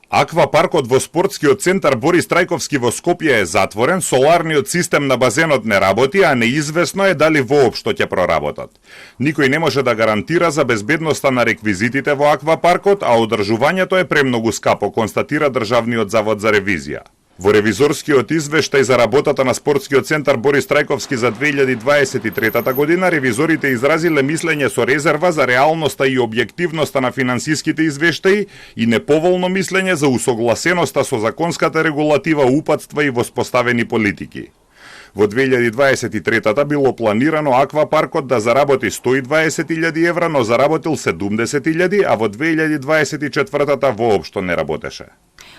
Аквапаркот во спортскиот центар Борис Трајковски во Скопје е затворен, соларниот систем на базенот не работи, а неизвестно е дали воопшто ќе проработат. Никој не може да гарантира за безбедноста на реквизитите во аквапаркот, а одржувањето е премногу скапо, констатира Државниот завод за ревизија. Во ревизорскиот извештај за работата на спортскиот центар Борис Трајковски за 2023 година, ревизорите изразиле мислење со резерва за реалноста и објективноста на финансиските извештаи и неповолно мислење за усогласеноста со законската регулатива, упатства и воспоставени политики. Во 2023-та било планирано аквапаркот да заработи 120.000 евра, но заработил 70.000, а во 2024-та воопшто не работеше.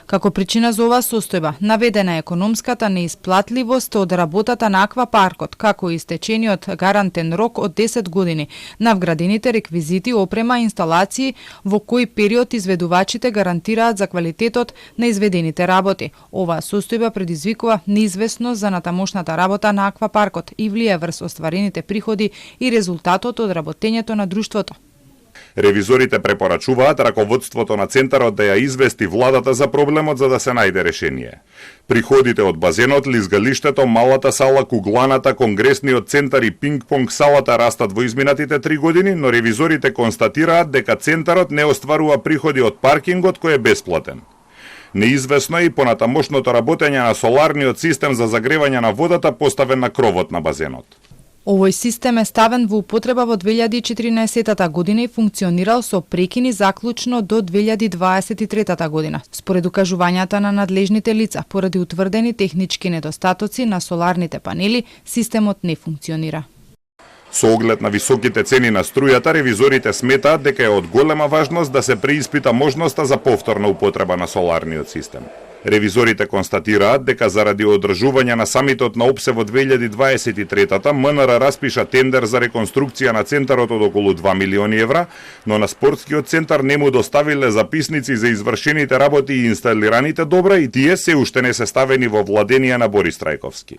Како причина за оваа состојба наведена е економската неисплатливост од работата на аквапаркот, како и истечениот гарантен рок од 10 години на вградените реквизити, опрема и инсталации, во кој период изведувачите гарантираат за квалитетот на изведените работи. Оваа состојба предизвикува неизвестност за натамошната работа на аквапаркот и влие врз остварените приходи и резултатот од работењето на друштвото. Ревизорите препорачуваат раководството на центарот да ја извести владата за проблемот за да се најде решение. Приходите од базенот, лизгалиштето, малата сала, кугланата, конгресниот центар и пинг-понг салата растат во изминатите 3 години, но ревизорите констатираат дека центарот не остварува приходи од паркингот кој е бесплатен. Неизвестно е и понатамошното работење на соларниот систем за загревање на водата поставен на кровот на базенот. Овој систем е ставен во употреба во 2014 година и функционирал со прекини заклучно до 2023 година. Според укажувањата на надлежните лица, поради утврдени технички недостатоци на соларните панели, системот не функционира. Со оглед на високите цени на струјата, ревизорите сметаат дека е од голема важност да се преиспита можноста за повторна употреба на соларниот систем. Ревизорите констатираат дека заради одржување на самитот на ОПСЕ во 2023-та, МНР распиша тендер за реконструкција на центарот од околу 2 милиони евра, но на спортскиот центар не му доставиле записници за извршените работи и инсталираните добра и тие се уште не се ставени во владење на Борис Трајковски.